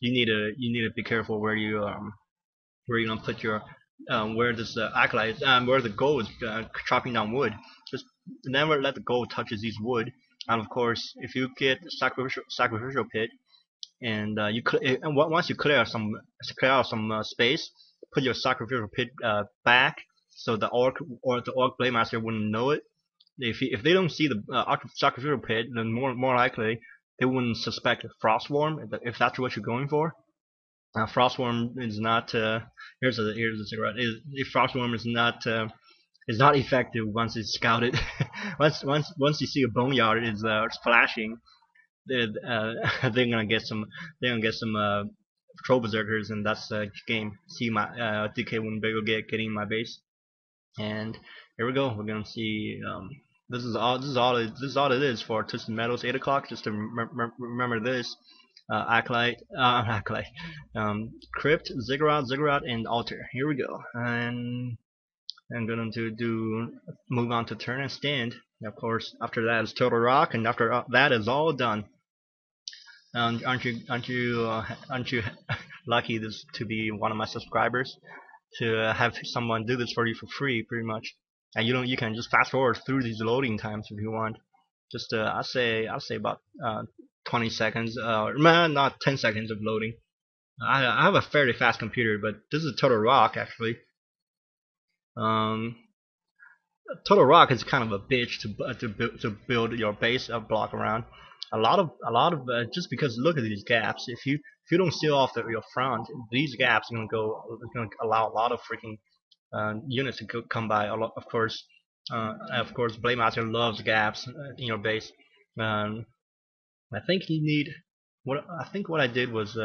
you need to be careful where you gonna put your where this acolyte where the gold is chopping down wood. Just never let the gold touches these wood. And of course, if you get sacrificial pit and and once you clear out some space, put your sacrificial pit back so the orc blade master wouldn't know it. If they don't see the sacrificial pit, then more likely they wouldn't suspect frostworm if that's what you're going for. Frostworm is not here's a cigarette. Frostworm is not effective once it's scouted. Once you see a boneyard is flashing, they're gonna get some troll berserkers, and that's game. See my DK wouldn't be able to getting my base, and here we go. We're gonna see. This is all it is for Twisted Metals 8 o'clock. Just to remember this. Acolyte, Acolyte, Crypt, Ziggurat, and Altar. Here we go, and I'm going to move on to turn and stand. And of course, after that is Total Rock, and after that is all done. Aren't you lucky this to be one of my subscribers to have someone do this for you for free, pretty much? And you can just fast forward through these loading times if you want. Just I'll say about 20 seconds, not 10 seconds of loading. I have a fairly fast computer, but this is Total Rock actually. Um, Total Rock is kind of a bitch to build your base block around. A lot of just because look at these gaps. If you don't seal off your front, these gaps are gonna allow a lot of freaking units to come by. Of course, Blade Master loves gaps in your base. Um, I think you need I think what I did was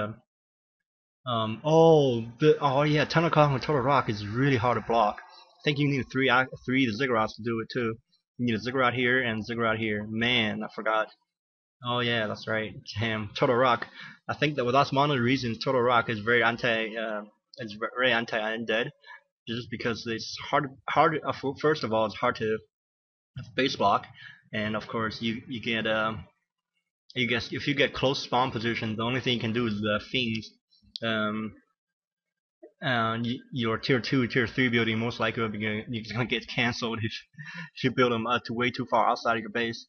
oh yeah, 10 o'clock on Total Rock is really hard to block. I think you need three ziggurats to do it too. You need a ziggurat here and a ziggurat here. Man, I forgot. Oh yeah, that's right. Damn, Total Rock. I think that's one of the reasons Total Rock is very anti undead. Just because it's hard. First of all, it's hard to base block, and of course you get you guess if you get close spawn position, the only thing you can do is the fiends. Um, and your tier 2, tier 3 building most likely you're gonna get cancelled if you build them to way too far outside of your base.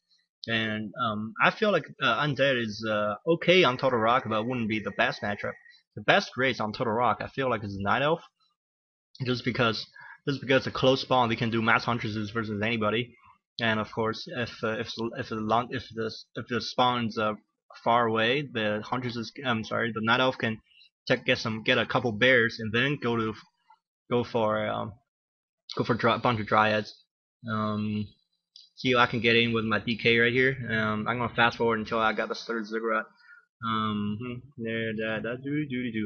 And I feel like Undead is okay on Total Rock, but it wouldn't be the best matchup. The best race on Total Rock, I feel like, is Night Elf, just because a close spawn they can do mass hunters versus anybody. And of course, if the spawn's far away, the hunters is the night elf can get a couple bears and then go for a bunch of dryads. Um, See, I can get in with my DK right here. I'm gonna fast forward until I got the third ziggurat.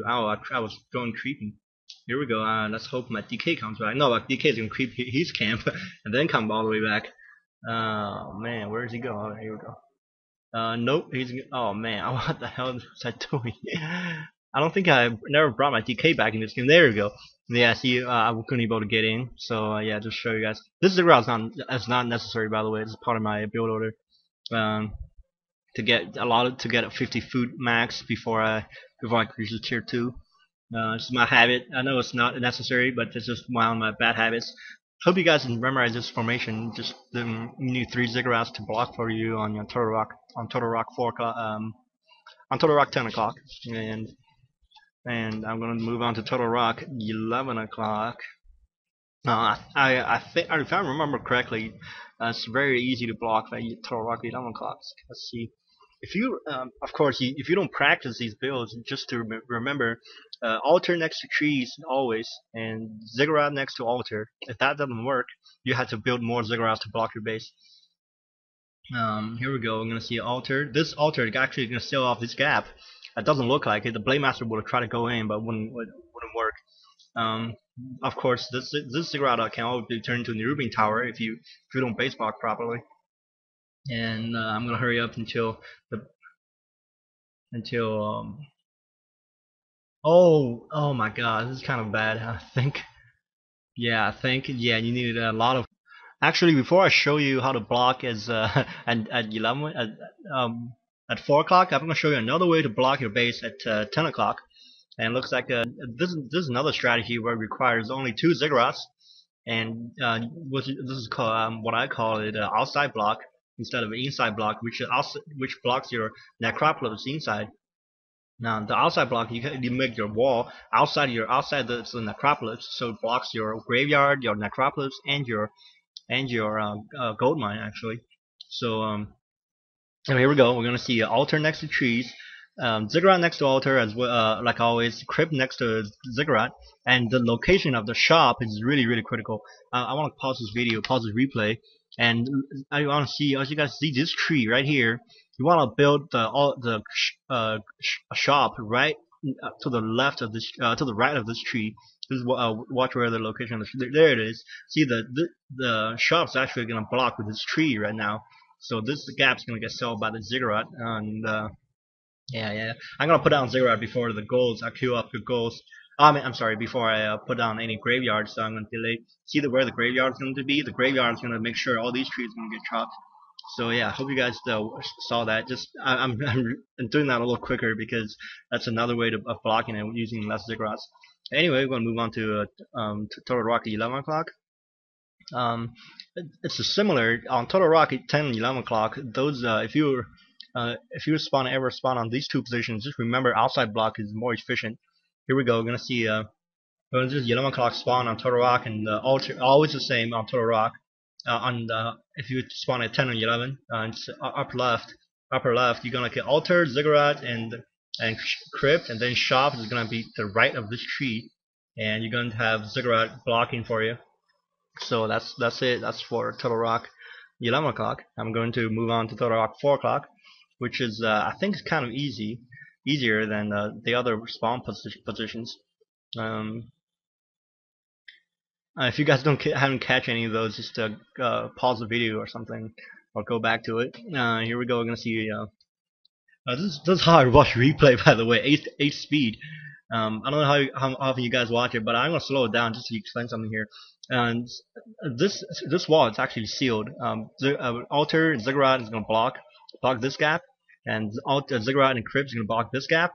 Oh, I was going creeping. Here we go. Let's hope my DK comes back. No, my DK is gonna creep his camp and then come all the way back. Oh man, where does he go? Oh, here we go. Nope. Oh man, what the hell was I doing? I don't think I never brought my DK back in this game. There we go. Yeah, see, I couldn't be able to get in. So yeah, just show you guys. This ziggurat is not necessary, by the way. It's part of my build order. Um, to get a 50 food max before I reach the tier 2. It's my habit. I know it's not necessary, but it's just one of my bad habits. Hope you guys can memorize this formation. Just you need 3 ziggurats to block for you on your Total Rock 4 o'clock, on Total Rock 10 o'clock, and I'm gonna move on to Total Rock 11 o'clock. I think if I remember correctly, it's very easy to block that Total Rock 11 o'clock. Let's see. If you, of course, if you don't practice these builds, just to remember, altar next to trees always, and ziggurat next to altar. If that doesn't work, you have to build more ziggurats to block your base. Here we go. I'm gonna see altar. This altar is actually gonna seal off this gap. It doesn't look like it. The blade master would have tried to go in, but wouldn't work. Um, of course, this ziggurat can always be turned into a Nerubian tower if you don't base block properly. And I'm gonna hurry up until oh my god, this is kind of bad. I think you needed a lot of. Actually, before I show you how to block as at 11, at 4 o'clock. I'm going to show you another way to block your base at 10 o'clock. And it looks like this is another strategy where it requires only 2 ziggurats, and this is called what I call it outside block instead of inside block, which blocks your necropolis inside. Now the outside block, you make your wall outside the necropolis, so it blocks your graveyard, your necropolis, and your gold mine actually. So and here we go. We're gonna see altar next to trees, ziggurat next to altar as well. Like always, crypt next to ziggurat, and the location of the shop is really critical. I want to pause this video, pause this replay, and I want to see, as you guys see, this tree right here. You want to build shop right to the left of this, to the right of this tree. This is watch where the location of the tree. There it is. See the shop's actually gonna block with this tree right now. So this gap's gonna get sold by the ziggurat, and yeah. I'm gonna put down ziggurat before the goals. I queue up the goals. I'm sorry, before I put down any graveyards. So I'm gonna delay. See where the graveyard's going to be. The graveyard's gonna make sure all these trees are gonna get chopped. So yeah, hope you guys saw that. Just I'm doing that a little quicker because that's another way of blocking it using less ziggurats. Anyway, we're gonna move on to Total Rock at 11 o'clock. It's a similar on Total Rock at 10 and 11 o'clock. Those if you ever spawn on these two positions, just remember outside block is more efficient. Here we go. We're gonna see just 11 o'clock spawn on Total Rock, and altar always the same on Total Rock. If you spawn at 10 and 11, it's upper left, you're gonna get altar, ziggurat, and crypt, and then shop is gonna be the right of this tree, and you're going to have ziggurat blocking for you. So that's it. That's for Total Rock 11 o'clock. I'm going to move on to Total Rock 4 o'clock, which is I think it's kind of easier than the other spawn positions. If you guys haven't catch any of those, just pause the video or something, or go back to it. Here we go. We're gonna see. This is how I watch replay, by the way. 8 speed. I don't know how often you guys watch it, but I'm gonna slow it down just to explain something here. And this wall is actually sealed. Altar ziggurat is gonna block this gap, and ziggurat and crypt is gonna block this gap.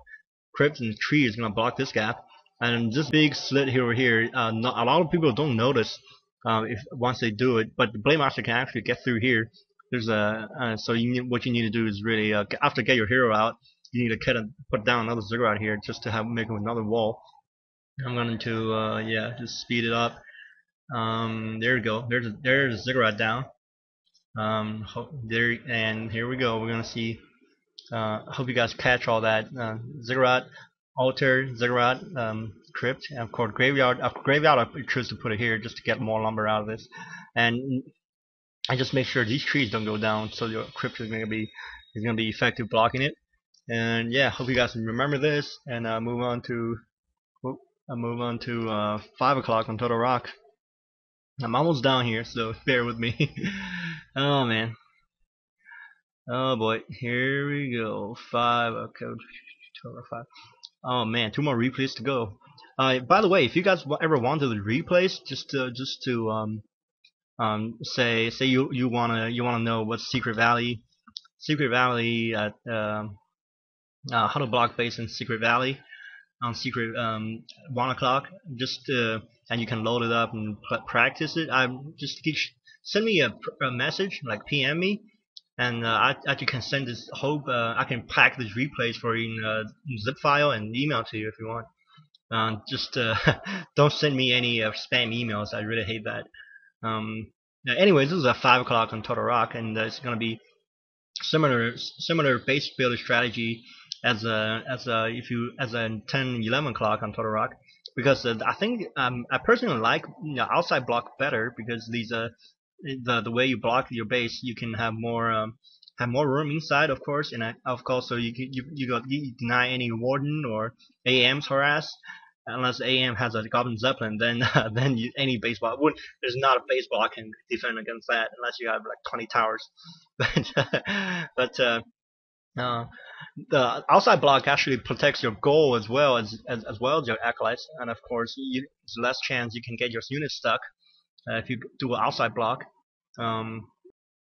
Crypt and tree is gonna block this gap. And this big slit here, a lot of people don't notice once they do it, but the Blade Master can actually get through here. There's so what you need to do is really after get your hero out, you need to put down another ziggurat here just to make another wall. I'm going to just speed it up. There we go. There's a ziggurat down. And here we go. We're gonna see. Hope you guys catch all that. Ziggurat, altar, ziggurat, crypt, and of course graveyard. Graveyard I choose to put it here just to get more lumber out of this, and I just make sure these trees don't go down, so your crypt is gonna be effective blocking it. And yeah, hope you guys remember this, and move on to 5 o'clock on Total Rock. I'm almost down here, so bear with me. Oh man. Oh boy, here we go. 5. Okay, Total 5. Oh man, 2 more replays to go. By the way, if you guys ever want to do the replays, just to say you wanna know what's Secret Valley at how to block base in Secret Valley on Secret 1 o'clock, and you can load it up and practice it. Send me a message, like PM me, and you can send this whole. I can pack these replays for you in zip file and email to you if you want. Don't send me any spam emails. I really hate that. Anyways, this is at 5 o'clock on Total Rock, and it's gonna be similar base builder strategy as a 10-11 o'clock on Total Rock, because I think I personally like outside block better, because these the way you block your base, you can have more room inside, of course, and so you deny any warden or AM's harass. Unless AM has a Goblin Zeppelin, then any base block there's not a base block can defend against that unless you have like 20 towers. But the outside block actually protects your goal as well as your acolytes, and of course there's less chance you can get your unit stuck if you do an outside block.